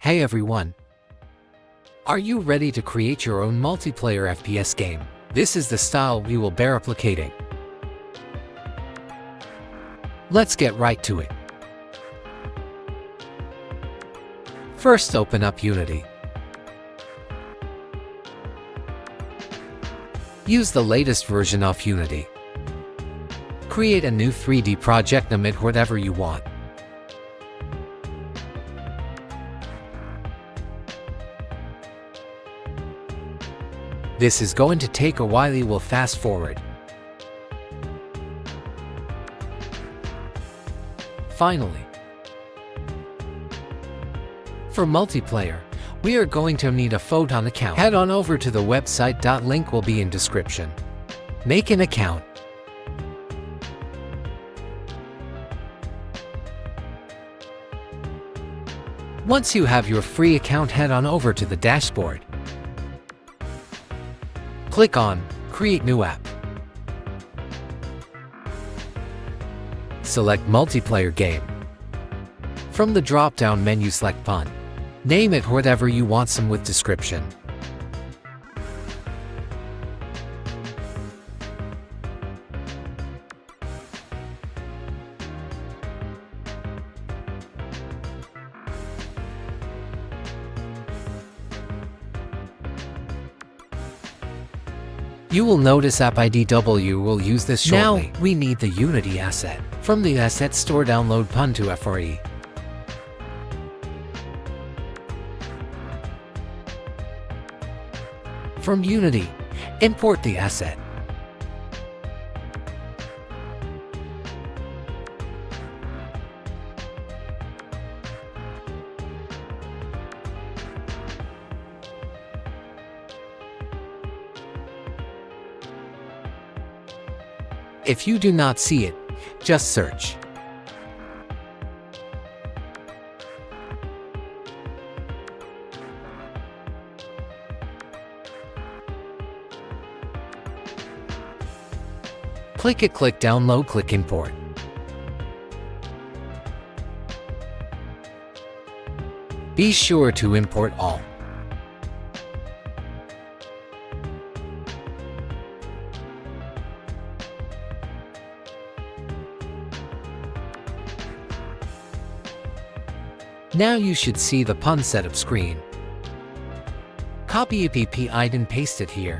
Hey everyone! Are you ready to create your own multiplayer FPS game? This is the style we will be replicating. Let's get right to it. First, open up Unity. Use the latest version of Unity. Create a new 3D project, name it whatever you want. This is going to take a while, you will fast forward. Finally, for multiplayer, we are going to need a Photon account. Head on over to the website. Link will be in description. Make an account. Once you have your free account, head on over to the dashboard. Click on Create New App. Select Multiplayer Game. From the drop-down menu, select PUN. Name it whatever you want, some with description. You will notice app ID W will use this shortly. Now we need the Unity asset. From the asset store, download PUN to FRE. From Unity, import the asset. If you do not see it, just search. Click it, click download, click import. Be sure to import all. Now you should see the PUN setup screen. Copy app ID and paste it here.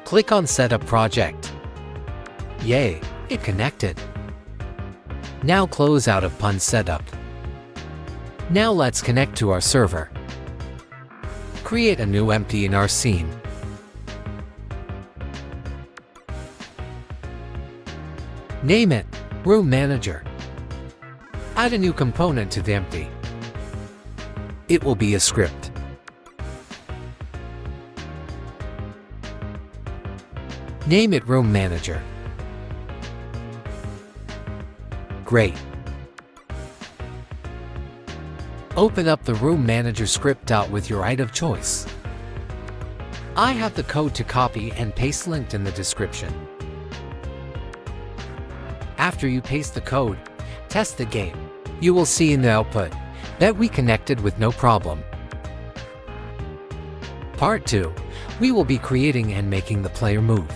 Click on Setup Project. Yay, it connected. Now close out of PUN setup. Now let's connect to our server. Create a new empty in our scene. Name it Room Manager. Add a new component to the empty. It will be a script. Name it Room Manager. Great. Open up the Room Manager script out with your ID of choice. I have the code to copy and paste linked in the description. After you paste the code, test the game. You will see in the output that we connected with no problem. Part 2, we will be creating and making the player move.